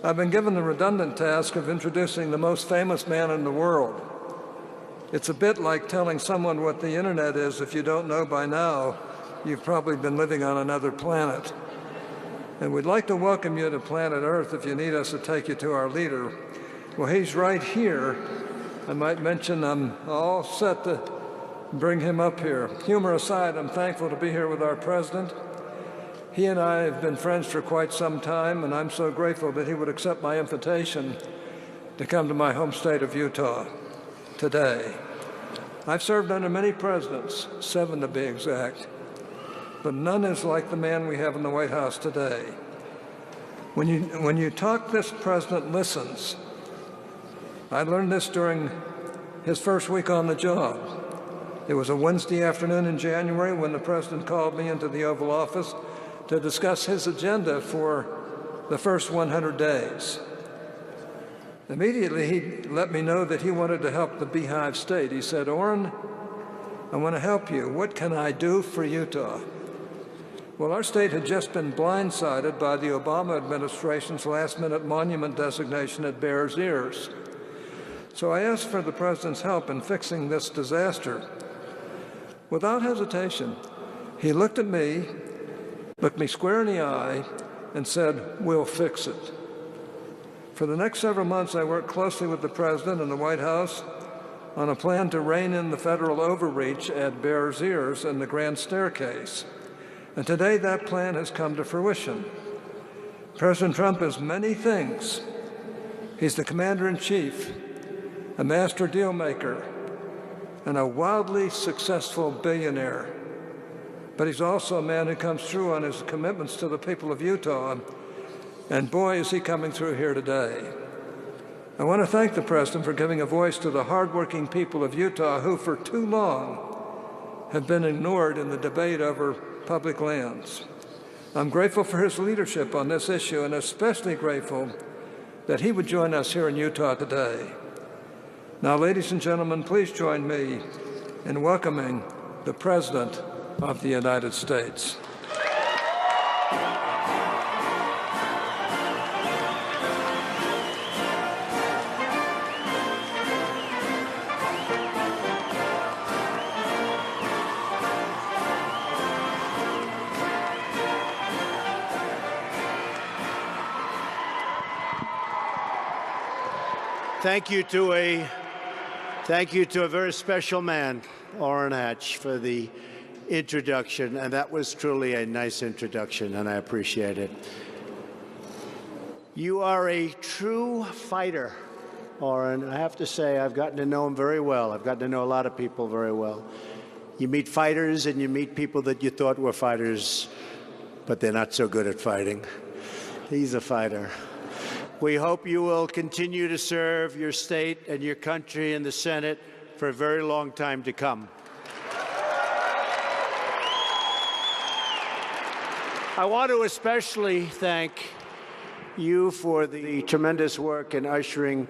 I've been given the redundant task of introducing the most famous man in the world. It's a bit like telling someone what the internet is. If you don't know by now, you've probably been living on another planet. And we'd like to welcome you to planet Earth if you need us to take you to our leader. Well, he's right here. I might mention I'm all set to bring him up here. Humor aside, I'm thankful to be here with our president. He and I have been friends for quite some time, and I'm so grateful that he would accept my invitation to come to my home state of Utah today. I've served under many presidents, 7 to be exact, but none is like the man we have in the White House today. When you talk, this president listens. I learned this during his first week on the job. It was a Wednesday afternoon in January when the president called me into the Oval Office to discuss his agenda for the first 100 days. Immediately, he let me know that he wanted to help the Beehive State. He said, "Orrin, I want to help you. What can I do for Utah?" Well, our state had just been blindsided by the Obama administration's last-minute monument designation at Bears Ears. So I asked for the president's help in fixing this disaster. Without hesitation, he looked me square in the eye, and said, "We'll fix it." For the next several months, I worked closely with the president and the White House on a plan to rein in the federal overreach at Bears Ears and the Grand Staircase. And today, that plan has come to fruition. President Trump is many things. He's the commander-in-chief, a master deal maker, and a wildly successful billionaire. But he's also a man who comes through on his commitments to the people of Utah, and boy, is he coming through here today. I want to thank the president for giving a voice to the hardworking people of Utah who, for too long, have been ignored in the debate over public lands. I'm grateful for his leadership on this issue, and especially grateful that he would join us here in Utah today. Now, ladies and gentlemen, please join me in welcoming the President of the United States. Thank you to a very special man, Orrin Hatch, for the introduction, and that was truly a nice introduction, and I appreciate it. You are a true fighter, Orrin. I have to say, I've gotten to know him very well. I've gotten to know a lot of people very well. You meet fighters, and you meet people that you thought were fighters, but they're not so good at fighting. He's a fighter. We hope you will continue to serve your state and your country in the Senate for a very long time to come. I want to especially thank you for the tremendous work in ushering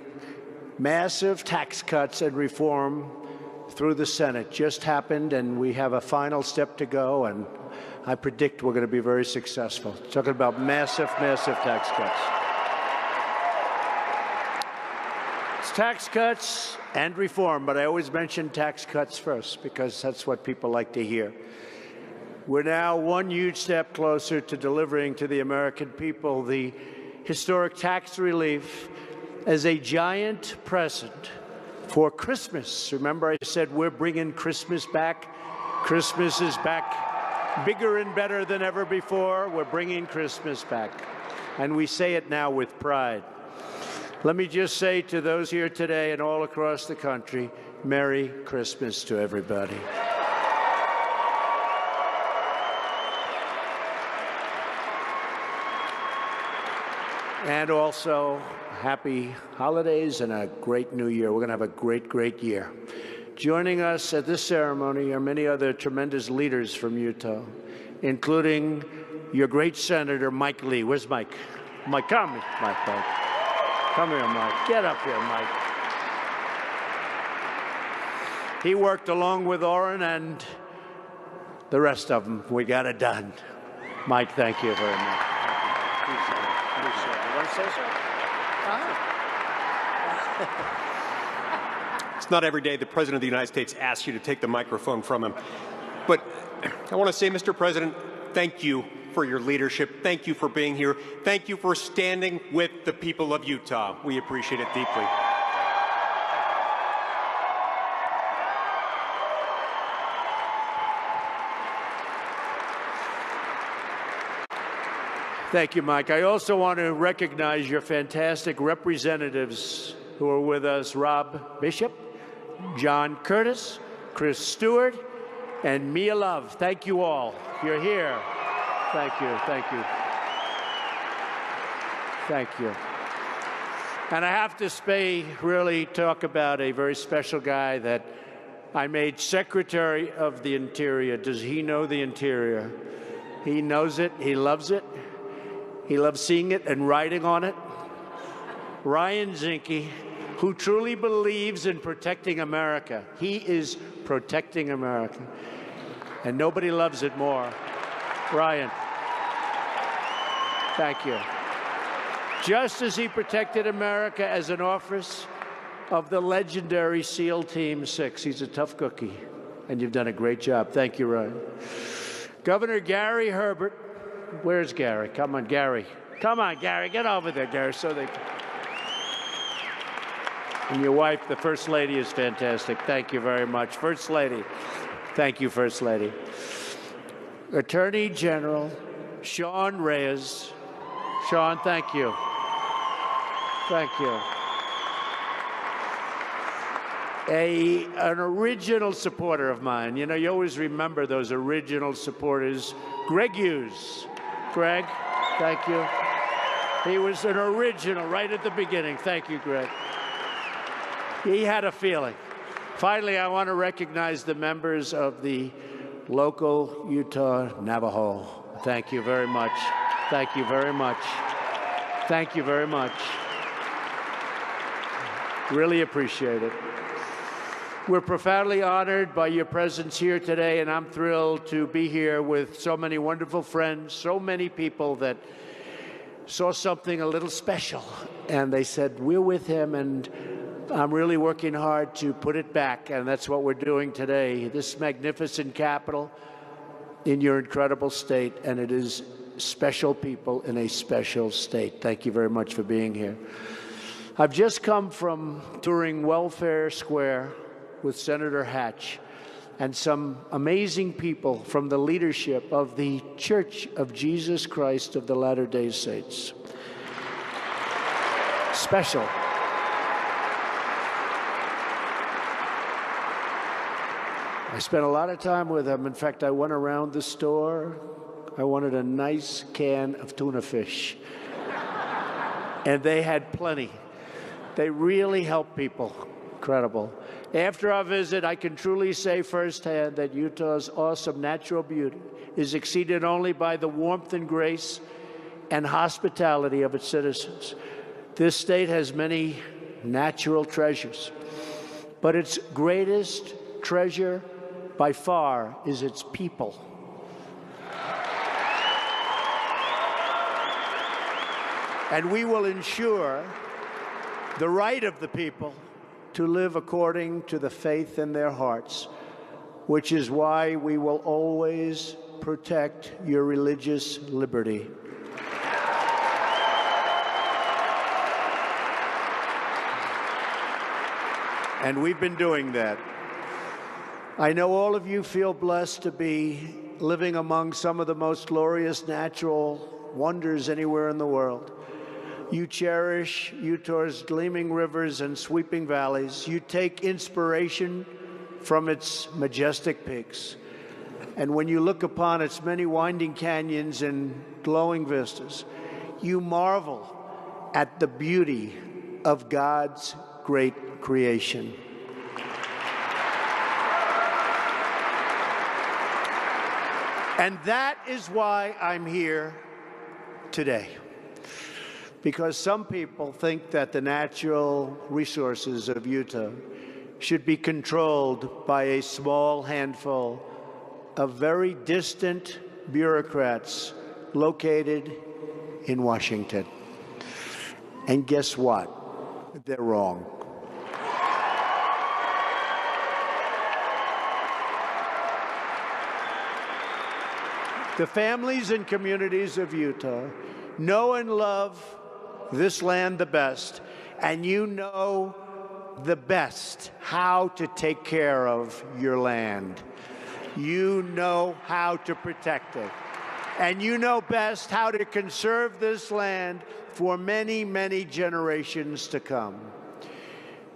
massive tax cuts and reform through the Senate. Just happened, and we have a final step to go, and I predict we're going to be very successful. Talking about massive, massive tax cuts. It's tax cuts and reform, but I always mention tax cuts first because that's what people like to hear. We're now one huge step closer to delivering to the American people the historic tax relief as a giant present for Christmas. Remember, I said we're bringing Christmas back. Christmas is back bigger and better than ever before. We're bringing Christmas back, and we say it now with pride. Let me just say to those here today and all across the country, Merry Christmas to everybody. And also, happy holidays and a great new year. We're going to have a great, great year. Joining us at this ceremony are many other tremendous leaders from Utah, including your great Senator, Mike Lee. Where's Mike? Mike, come here, Mike. Come here, Mike. Get up here, Mike. He worked along with Orrin and the rest of them. We got it done. Mike, thank you very much. You want to say so? It's not every day the President of the United States asks you to take the microphone from him. But I want to say, Mr. President, thank you for your leadership. Thank you for being here. Thank you for standing with the people of Utah. We appreciate it deeply. Thank you, Mike. I also want to recognize your fantastic representatives who are with us: Rob Bishop, John Curtis, Chris Stewart, and Mia Love. Thank you all. You're here. Thank you. Thank you. Thank you. And I have to really talk about a very special guy that I made Secretary of the Interior. Does he know the Interior? He knows it. He loves it. He loves seeing it and writing on it. Ryan Zinke, who truly believes in protecting America. He is protecting America. And nobody loves it more. Ryan, thank you. Just as he protected America as an officer of the legendary SEAL Team 6. He's a tough cookie, and you've done a great job. Thank you, Ryan. Governor Gary Herbert. Where's Gary? Come on, Gary. Come on, Gary. Get over there, Gary. And your wife, the First Lady, is fantastic. Thank you very much. First Lady. Thank you, First Lady. Attorney General Sean Reyes. Sean, thank you. Thank you. An original supporter of mine. You know, you always remember those original supporters. Greg Hughes. Greg, thank you. He was an original right at the beginning. Thank you, Greg. He had a feeling. Finally, I want to recognize the members of the local Utah Navajo. Thank you very much. Thank you very much. Thank you very much. Really appreciate it. We're profoundly honored by your presence here today, and I'm thrilled to be here with so many wonderful friends, so many people that saw something a little special, and they said, we're with him, and I'm really working hard to put it back, and that's what we're doing today. This magnificent capital in your incredible state, and it is special people in a special state. Thank you very much for being here. I've just come from touring Welfare Square with Senator Hatch and some amazing people from the leadership of the Church of Jesus Christ of the Latter-day Saints. Special. I spent a lot of time with them. In fact, I went around the store. I wanted a nice can of tuna fish. And they had plenty. They really help people. Incredible. After our visit, I can truly say firsthand that Utah's awesome natural beauty is exceeded only by the warmth and grace and hospitality of its citizens. This state has many natural treasures, but its greatest treasure by far is its people. And we will ensure the right of the people to live according to the faith in their hearts, which is why we will always protect your religious liberty. And we've been doing that. I know all of you feel blessed to be living among some of the most glorious natural wonders anywhere in the world. You cherish Utah's gleaming rivers and sweeping valleys. You take inspiration from its majestic peaks. And when you look upon its many winding canyons and glowing vistas, you marvel at the beauty of God's great creation. And that is why I'm here today. Because some people think that the natural resources of Utah should be controlled by a small handful of very distant bureaucrats located in Washington. And guess what? They're wrong. The families and communities of Utah know and love this land the best, and you know the best how to take care of your land. You know how to protect it. And you know best how to conserve this land for many, many generations to come.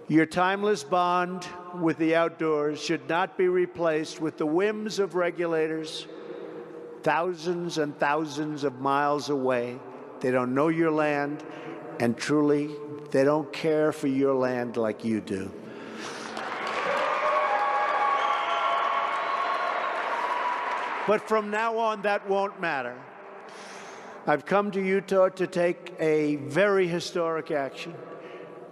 Your timeless bond with the outdoors should not be replaced with the whims of regulators thousands and thousands of miles away. They don't know your land, and truly, they don't care for your land like you do. But from now on, that won't matter. I've come to Utah to take a very historic action,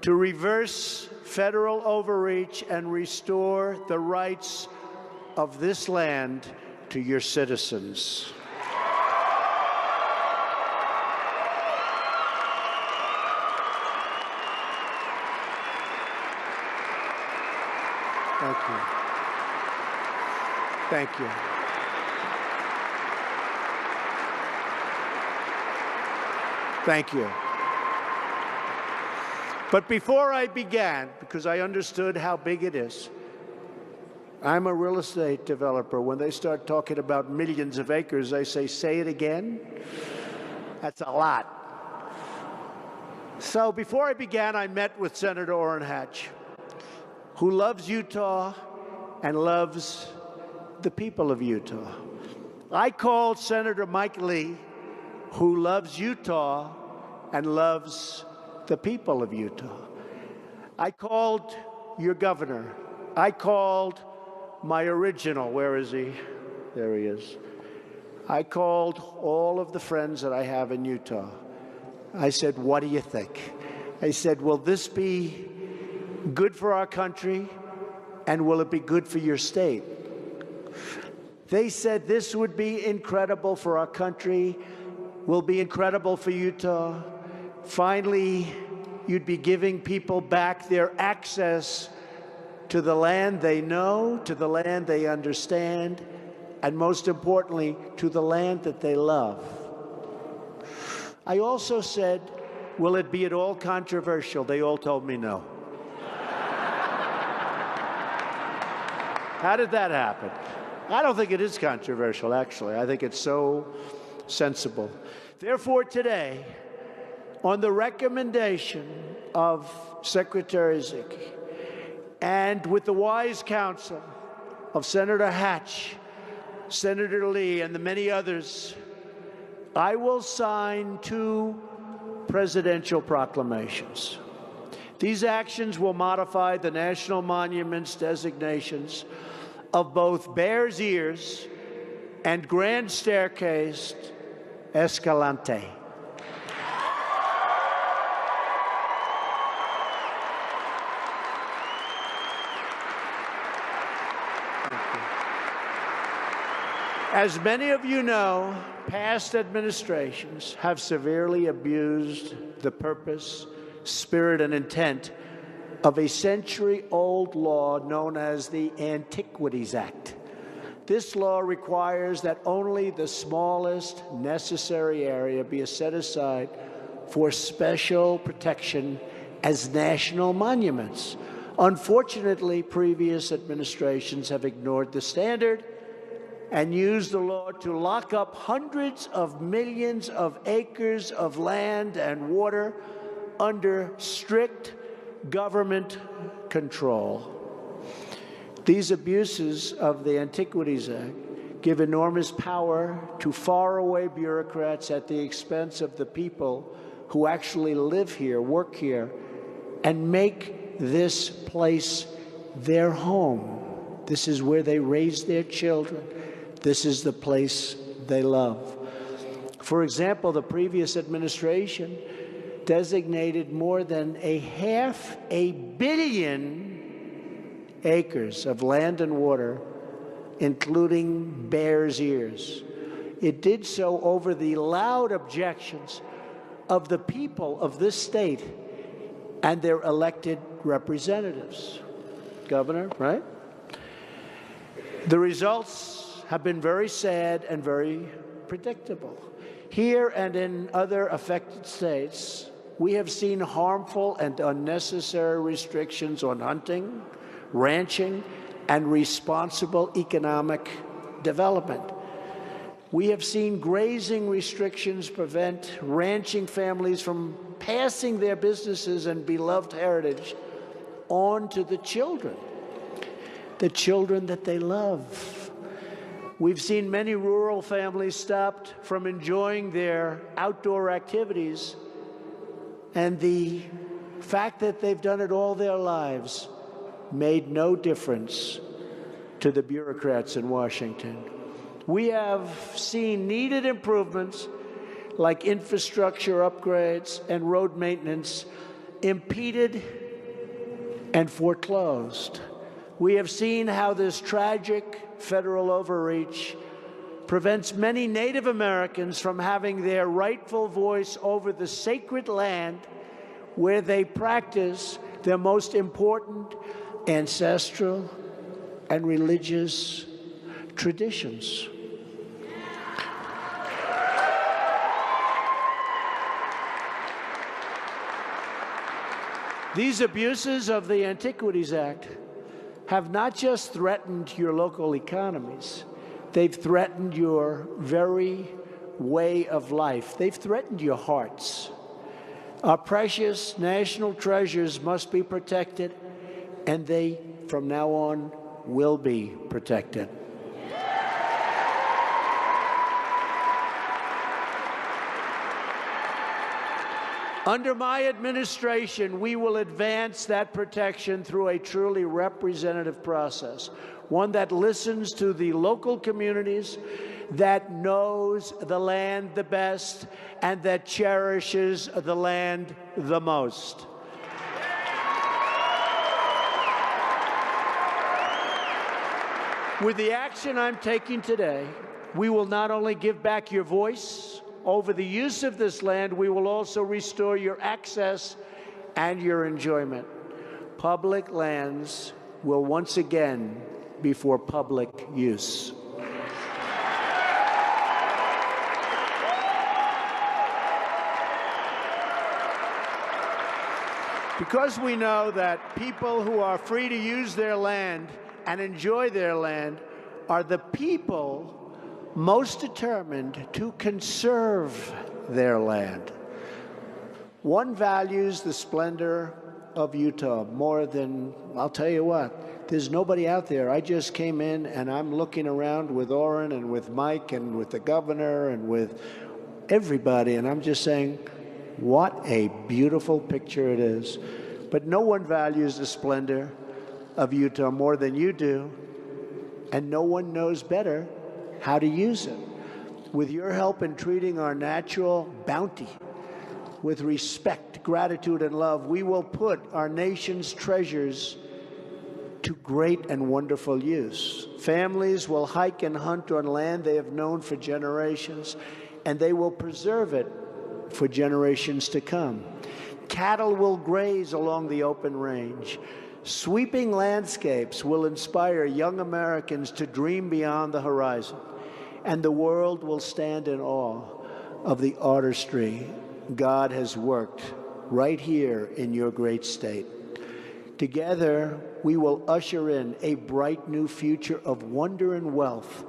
to reverse federal overreach and restore the rights of this land to your citizens. Thank you. Thank you. Thank you. But before I began, because I understood how big it is, I'm a real estate developer. When they start talking about millions of acres, I say it again. That's a lot. So before I began, I met with Senator Orrin Hatch, who loves Utah and loves the people of Utah. I called Senator Mike Lee, who loves Utah and loves the people of Utah. I called your governor. I called my original, where is he? There he is. I called all of the friends that I have in Utah. I said, what do you think? I said, will this be good for our country, and will it be good for your state? They said this would be incredible for our country, will be incredible for Utah. Finally, you'd be giving people back their access to the land they know, to the land they understand, and most importantly, to the land that they love. I also said, will it be at all controversial? They all told me no. How did that happen? I don't think it is controversial, actually. I think it's so sensible. Therefore, today, on the recommendation of Secretary Zicke, and with the wise counsel of Senator Hatch, Senator Lee, and the many others, I will sign 2 presidential proclamations. These actions will modify the national monuments designations of both Bears Ears and Grand Staircase Escalante. As many of you know, past administrations have severely abused the purpose, spirit, and intent of a century-old law known as the Antiquities Act. This law requires that only the smallest necessary area be set aside for special protection as national monuments. Unfortunately, previous administrations have ignored the standard and used the law to lock up hundreds of millions of acres of land and water under strict government control. These abuses of the Antiquities Act give enormous power to faraway bureaucrats at the expense of the people who actually live here, work here, and make this place their home. This is where they raise their children. This is the place they love. For example, the previous administration designated more than 500 million acres of land and water, including Bears Ears. It did so over the loud objections of the people of this state and their elected representatives. Governor, right? The results have been very sad and very predictable. Here and in other affected states, we have seen harmful and unnecessary restrictions on hunting, ranching, and responsible economic development. We have seen grazing restrictions prevent ranching families from passing their businesses and beloved heritage on to the children that they love. We've seen many rural families stopped from enjoying their outdoor activities, and the fact that they've done it all their lives made no difference to the bureaucrats in Washington. We have seen needed improvements like infrastructure upgrades and road maintenance impeded and foreclosed. We have seen how this tragic federal overreach prevents many Native Americans from having their rightful voice over the sacred land where they practice their most important ancestral and religious traditions. These abuses of the Antiquities Act have not just threatened your local economies, they've threatened your very way of life. They've threatened your hearts. Our precious national treasures must be protected, and they, from now on, will be protected. Under my administration, we will advance that protection through a truly representative process, one that listens to the local communities, that knows the land the best, and that cherishes the land the most. With the action I'm taking today, we will not only give back your voice over the use of this land, we will also restore your access and your enjoyment. Public lands will once again be for public use. Because we know that people who are free to use their land and enjoy their land are the people most determined to conserve their land. One values the splendor of Utah more than, I'll tell you what, there's nobody out there. I just came in and I'm looking around with Orrin and with Mike and with the governor and with everybody, and I'm just saying, what a beautiful picture it is. But no one values the splendor of Utah more than you do, and no one knows better how to use it. With your help in treating our natural bounty with respect, gratitude, and love, we will put our nation's treasures to great and wonderful use. Families will hike and hunt on land they have known for generations, and they will preserve it for generations to come. Cattle will graze along the open range. Sweeping landscapes will inspire young Americans to dream beyond the horizon, and the world will stand in awe of the artistry God has worked right here in your great state. Together, we will usher in a bright new future of wonder and wealth,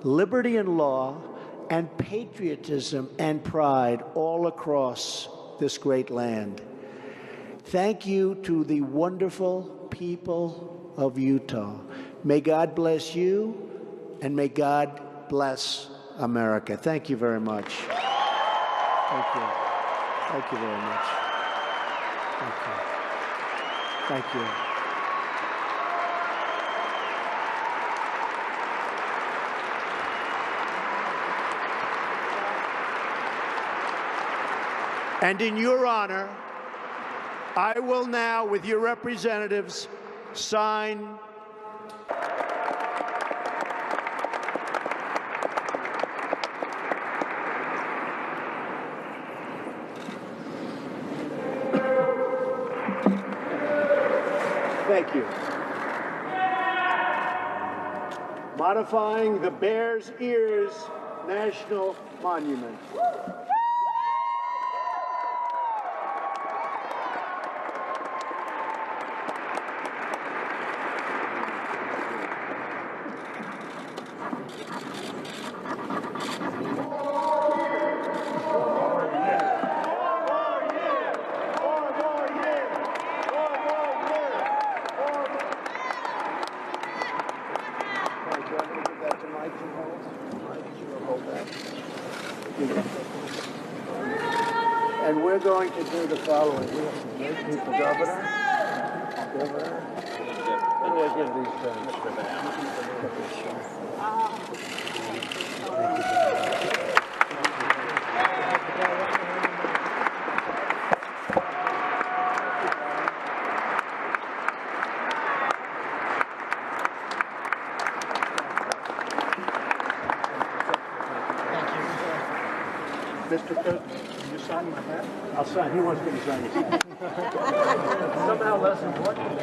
liberty and law, and patriotism and pride all across this great land. Thank you to the wonderful people of Utah. May God bless you, and may God bless America. Thank you very much. Thank you. Thank you very much. Thank you. Thank you. And in your honor, I will now, with your representatives, sign Thank you. Modifying the Bears Ears National Monument. And we're going to do the following. We have some great people, Governor. How do I give these things? Mr. Cook, can you sign my hat? I'll sign. He wants me to sign his hat. Somehow less important.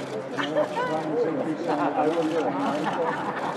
I will do it.